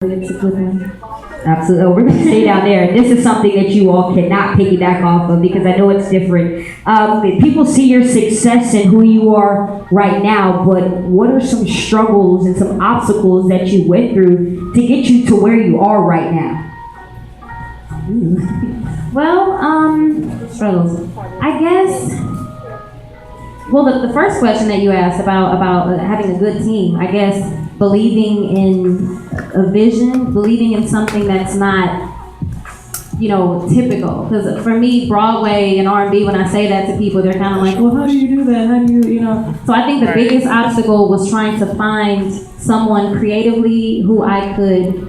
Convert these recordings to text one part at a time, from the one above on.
It's a good one. Absolutely. Oh, we're going to stay down there. This is something that you all cannot piggyback off of because I know it's different. People see your success and who you are right now, but what are some struggles and some obstacles that you went through to get you to where you are right now? Well, struggles. I guess. Well, the first question that you asked about having a good team, I guess believing in a vision, believing in something that's not, typical. Because for me, Broadway and R&B, when I say that to people, they're kind of like, well, how do you do that? How do you? So I think the biggest obstacle was trying to find someone creatively who I could,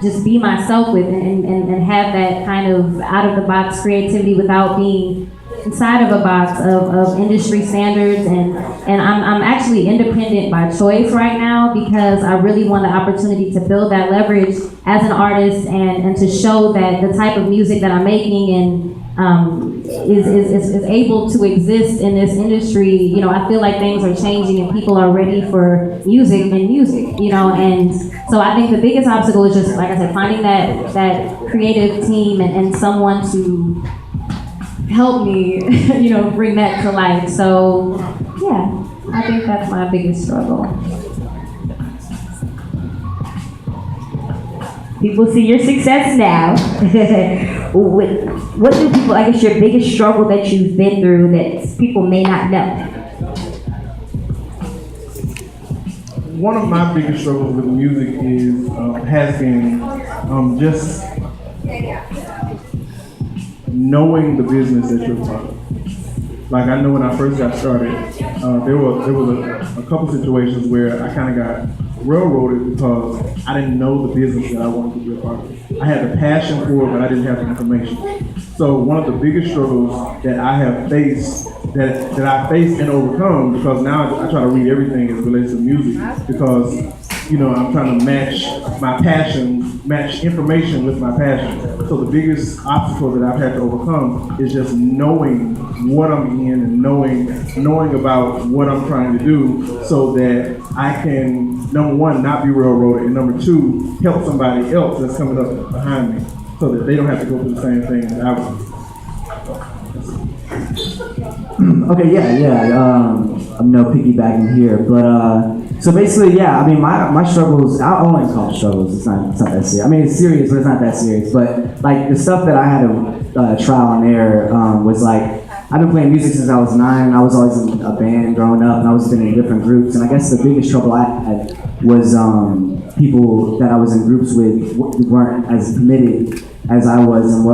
just be myself with and have that kind of out of the box creativity without being inside of a box of industry standards, and I'm actually independent by choice right now because I really want the opportunity to build that leverage as an artist and to show that the type of music that I'm making and is able to exist in this industry. I feel like things are changing and people are ready for music, and so I think the biggest obstacle is just, like I said, finding that creative team and someone to help me, bring that to life. So, yeah, I think that's my biggest struggle. People see your success now. What do people, I guess, your biggest struggle that you've been through that people may not know? One of my biggest struggles with music has been just knowing the business that you're part of. Like, I know when I first got started, there was a couple situations where I kind of got railroaded because I didn't know the business that I wanted to be a part of. I had the passion for it, but I didn't have the information. So one of the biggest struggles that I have faced, that I faced and overcome, because now I try to read everything as it relates to music, because I'm trying to match my passion, match information with my passion. So the biggest obstacle that I've had to overcome is just knowing what I'm in and knowing about what I'm trying to do so that I can, number one, not be railroaded, and number two, help somebody else that's coming up behind me so that they don't have to go through the same thing that I would. Okay, I'm no piggybacking here, but so basically, yeah, I mean, my struggles, I only call it struggles, it's not that serious. I mean, it's serious, but it's not that serious. But like the stuff that I had to trial and error was like, I've been playing music since I was 9. I was always in a band growing up, and I was been in different groups. And I guess the biggest trouble I had was people that I was in groups with weren't as committed as I was, and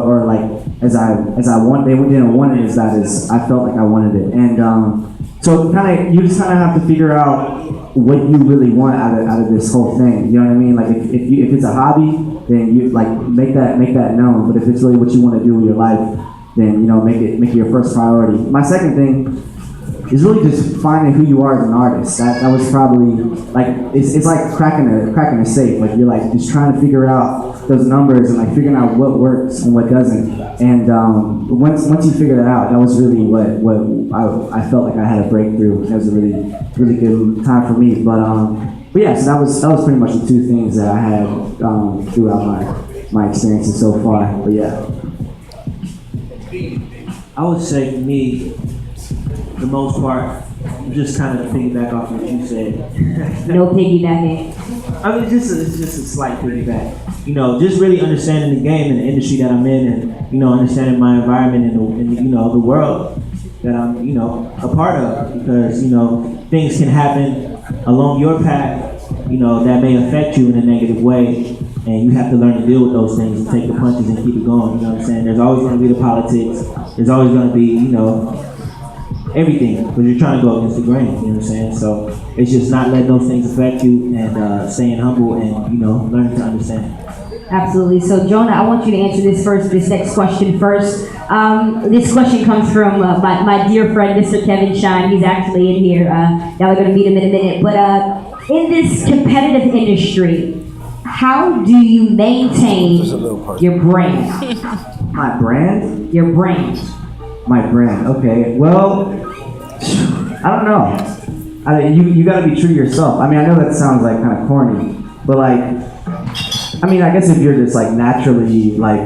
as I want. They didn't want it as bad as I felt like I wanted it. And so you just kind of have to figure out what you really want out of this whole thing. You know what I mean? Like if it's a hobby, then you like make that known. But if it's really what you want to do with your life, then make it your first priority. My second thing is really just finding who you are as an artist. That was probably like it's like cracking a safe. Like you're like just trying to figure out those numbers and like figuring out what works and what doesn't. And once you figure that out, that was really what I felt like I had a breakthrough. It was a really good time for me. But yeah, so that was pretty much the two things that I had throughout my experiences so far. But yeah. I would say for me, the most part, just kind of piggyback off what you said. No piggybacking. I mean, it's just a slight piggyback. Just really understanding the game and the industry that I'm in, and understanding my environment and the world that I'm a part of, because things can happen along your path, that may affect you in a negative way, and you have to learn to deal with those things and take the punches and keep it going. You know what I'm saying? There's always going to be the politics. There's always going to be everything, because you're trying to go against the grain. You know what I'm saying? So it's just not letting those things affect you and staying humble and learning to understand. Absolutely. So, Jonah, I want you to answer this next question first. This question comes from my dear friend, Mr. Kevin Shine. He's actually in here. Y'all are going to meet him in a minute. But in this competitive industry, how do you maintain your brand? My brand? Your brand. My brand. Okay. Well, I don't know. You got to be true to yourself. I mean, I know that sounds like kind of corny, but like, I mean, I guess if you're just like naturally like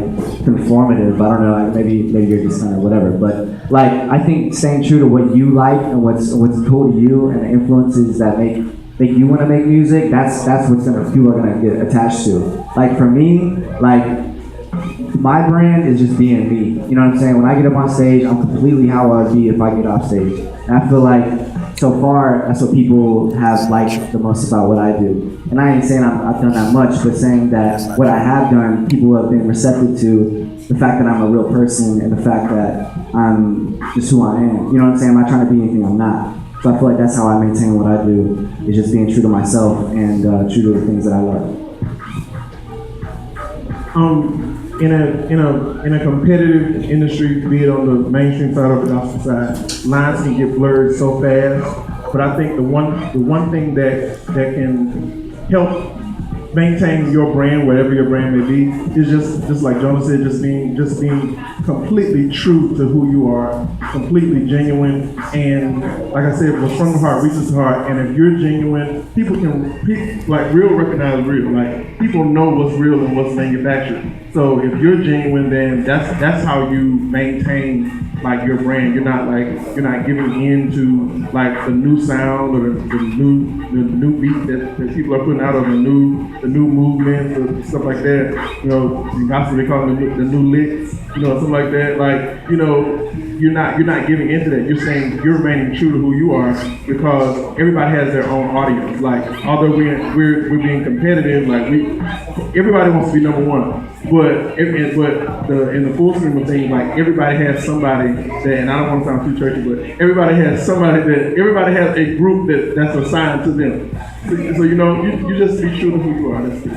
conformative, I don't know, like maybe you're just kind of whatever. But like, I think staying true to what you like and what's cool to you and the influences that make you want to make music, that's what's people are gonna get attached to. Like for me, like my brand is just being me. You know what I'm saying? When I get up on stage, I'm completely how I would be if I get off stage. And I feel like so far, that's what people have liked the most about what I do. And I ain't saying I've done that much, but saying that what I have done, people have been receptive to the fact that I'm a real person and the fact that I'm just who I am. You know what I'm saying? I'm not trying to be anything I'm not. So I feel like that's how I maintain what I do, is just being true to myself and true to the things that I love. In a competitive industry, be it on the mainstream side or the gospel side, lines can get blurred so fast. But I think the one thing that can help maintain your brand, whatever your brand may be, is just like Jonah said, just being completely true to who you are, completely genuine, and like I said, what's from the heart reaches the heart. And if you're genuine, people like real recognize real. Like people know what's real and what's manufactured. So if you're genuine, then that's how you maintain like your brand. You're not giving in to like the new sound or the new beat that people are putting out, or the new movements or stuff like that. You know, in gospel they call it the new licks. You know, something like that. Like, you know, you're not giving into that. You're saying you're remaining true to who you are, because everybody has their own audience. Like, although we're being competitive, like everybody wants to be number one. But in the full scheme of things, like everybody has somebody that, and I don't want to sound too churchy, but everybody has a group that's assigned to them. So you know, you just be true to who you are. That's it.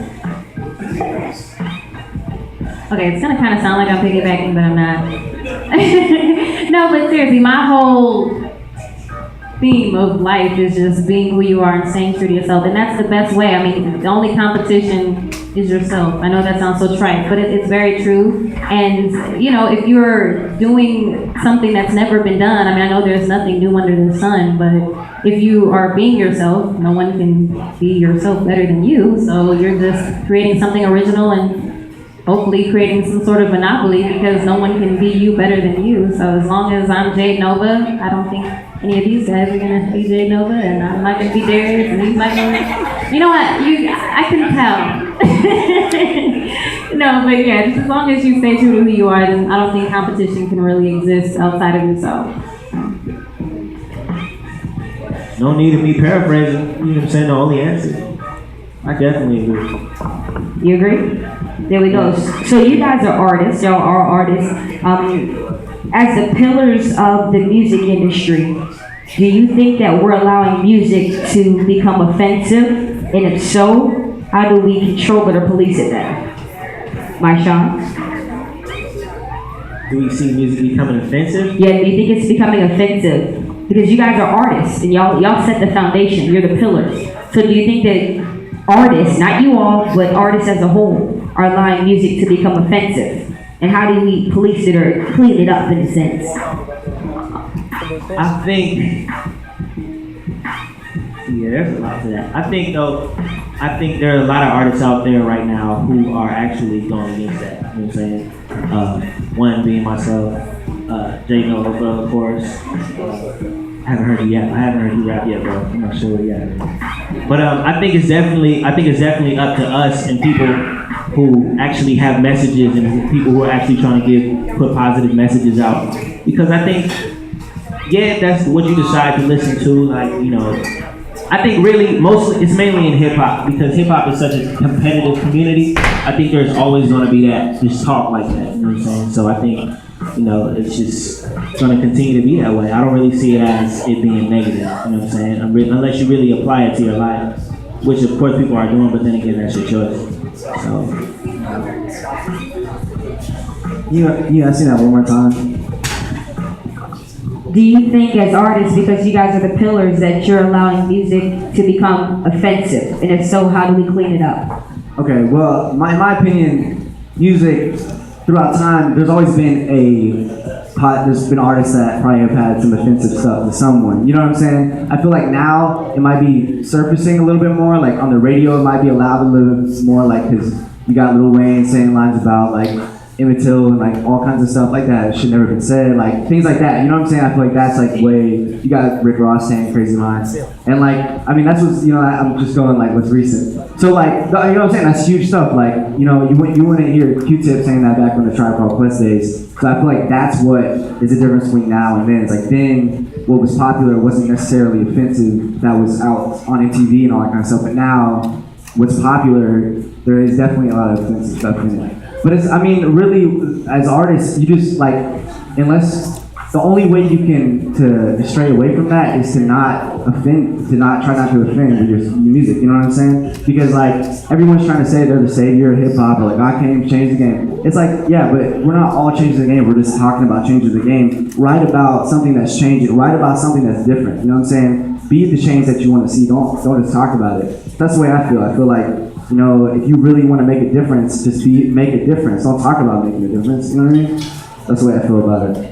Okay, it's gonna kind of sound like I'm piggybacking, but I'm not. No, but seriously, my whole theme of life is just being who you are and staying true to yourself, and that's the best way. I mean, the only competition is yourself. I know that sounds so trite, but it's very true. And you know, if you're doing something that's never been done, I mean, I know there's nothing new under the sun, but if you are being yourself, no one can be yourself better than you. So you're just creating something original and hopefully creating some sort of monopoly, because no one can be you better than you. So as long as I'm Jade Nova, I don't think any of these guys are gonna be Jade Nova, and I'm not gonna be Darius, and he's not gonna. You know what? I can tell. No, but yeah, just as long as you stay true to who you are, then I don't think competition can really exist outside of yourself. No need of me paraphrasing. You know what I'm saying? The only answer. I definitely agree. You agree? There we go. So you guys are artists. Y'all are artists. As the pillars of the music industry, do you think that we're allowing music to become offensive? And if so, how do we control it or police it then? Marshawn? Do we see music becoming offensive? Yeah, do you think it's becoming offensive? Because you guys are artists, and y'all set the foundation. You're the pillars. So do you think that artists, not you all, but artists as a whole, are allowing music to become offensive? And how do we police it or clean it up in a sense? I think, yeah, there's a lot to that. I think there are a lot of artists out there right now who are actually going against that. You know what I'm saying? One being myself, Jay Nova, of course. I haven't heard you yet. I haven't heard you rap yet, bro. I'm not sure yet. But I think it's definitely up to us and people who actually have messages and people who are actually trying to put positive messages out. Because I think, yeah, that's what you decide to listen to. Like, you know, I think really mostly it's mainly in hip hop, because hip hop is such a competitive community. I think there's always going to be that just talk like that. You know what I'm saying? So I think, you know, it's just going to continue to be that way. I don't really see it as it being negative. You know what I'm saying? Unless you really apply it to your life, which of course people are doing, but then again, that's your choice. So, you ask me that one more time. Do you think as artists, because you guys are the pillars, that you're allowing music to become offensive? And if so, how do we clean it up? Okay, well, in my opinion, music throughout time, there's always been there's been artists that probably have had some offensive stuff to someone. You know what I'm saying? I feel like now it might be surfacing a little bit more. Like on the radio, it might be allowed a little bit more, like because you got Lil Wayne saying lines about like Emmett Till and like all kinds of stuff like that should never been said, like things like that. You know what I'm saying? I feel like that's like way. You got Rick Ross saying crazy lines, and like I mean that's what's I'm just going like what's recent. So like you know what I'm saying? That's huge stuff. Like you wouldn't hear Q-Tip saying that back when the Tribe Called Quest days. So I feel like that's what is the difference between now and then. It's like then what was popular wasn't necessarily offensive that was out on MTV and all that kind of stuff, but now what's popular, there is definitely a lot of offensive stuff in it. But it's, I mean, really, as artists, you just like, unless, the only way you can to stray away from that is to not offend, try not to offend with your music, you know what I'm saying? Because like, everyone's trying to say they're the savior of hip hop, or like, I came to change the game. It's like, yeah, but we're not all changing the game, we're just talking about changing the game. Write about something that's changing, write about something that's different, you know what I'm saying? Be the change that you want to see, don't just talk about it. That's the way I feel. I feel like, if you really want to make a difference, just make a difference. Don't talk about making a difference. You know what I mean? That's the way I feel about it.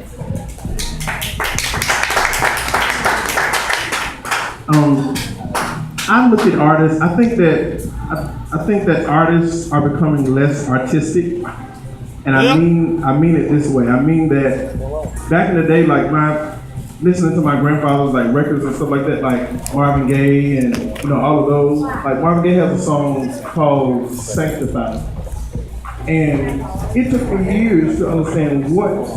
I look at artists. I think that artists are becoming less artistic, and I mean it this way. I mean that back in the day, like listening to my grandfather's like records and stuff like that, like Marvin Gaye and all of those. Like Marvin Gaye has a song called "Sanctified," and it took me years to understand what